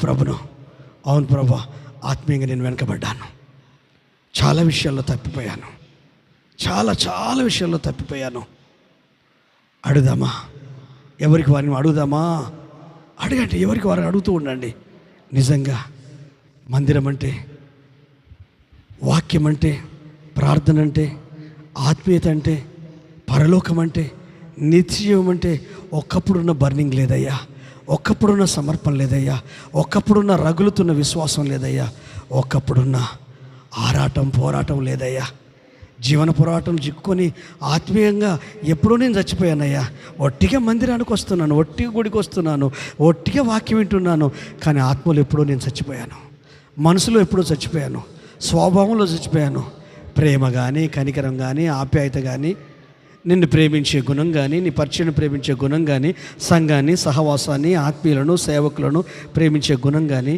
ప్రభును, అవును ప్రభా, ఆత్మీయంగా నేను వెనకబడ్డాను, చాలా విషయాల్లో తప్పిపోయాను, చాలా విషయాల్లో తప్పిపోయాను. అడుగుదామా? ఎవరికి వారిని అడుగుదామా? అడగండి, ఎవరికి వారిని అడుగుతూ ఉండండి. నిజంగా మందిరం అంటే, వాక్యం అంటే, ప్రార్థన అంటే, ఆత్మీయత అంటే, పరలోకం అంటే, నిత్యజీవం అంటే ఒక్కప్పుడున్న బర్నింగ్ లేదయ్యా, ఒక్కప్పుడున్న సమర్పణ లేదయ్యా, ఒక్కప్పుడున్న రగులుతున్న విశ్వాసం లేదయ్యా, ఒక్కప్పుడున్న ఆరాటం పోరాటం లేదయ్యా. జీవన పోరాటం చిక్కుకొని ఆత్మీయంగా ఎప్పుడో నేను చచ్చిపోయానయ్యా. ఒట్టిగా మందిరానికి వస్తున్నాను, ఒట్టిగా గుడికి వస్తున్నాను, ఒట్టిగా వాక్యం వింటున్నాను, కానీ ఆత్మలో ఎప్పుడో నేను చచ్చిపోయాను, మనసులో ఎప్పుడో చచ్చిపోయాను, స్వభావంలో చచ్చిపోయాను. ప్రేమ కానీ, కనికరం కానీ, ఆప్యాయత కానీ, నిన్ను ప్రేమించే గుణం కానీ, నీ పరిచయం ప్రేమించే గుణం కానీ, సంఘాన్ని, సహవాసాన్ని, ఆత్మీయులను, సేవకులను ప్రేమించే గుణం కానీ